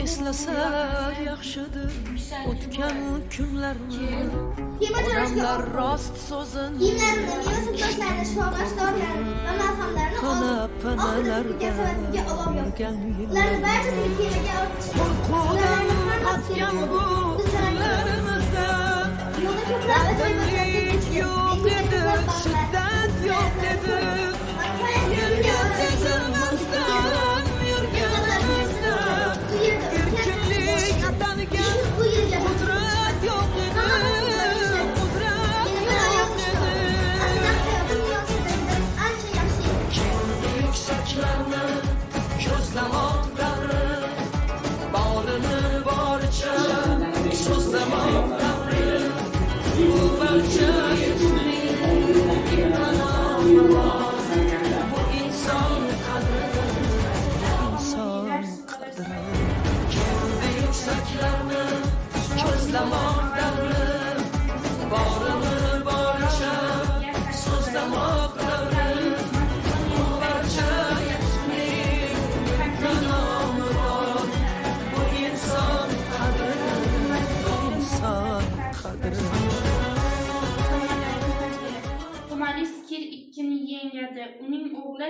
eslasa yaxshidir o'tgan kunlarni. Odamlar rost so'zin panalarda yurgan yillar. Qo'rquvdan qatgan bu kunlarimizda dadillik yo'q edi, shiddat yo'q edi. Yurgan sezilmasdan yurganimizda erkinlik atanigan qudrat yo'q edi, qudrat yo'q edi. Yuksaklarni ko'zlamoqlari, borini boricha so'zlamoqlari, bu barcha bu inson qadri, inson qadri. Kendi yuksaklarni ko'zlamoqlari, borini boricha so'zlamoqlari, bu barcha bu inson qadri, inson qadri. Humanist Kir 2 ni yengadi. Uning o'g'li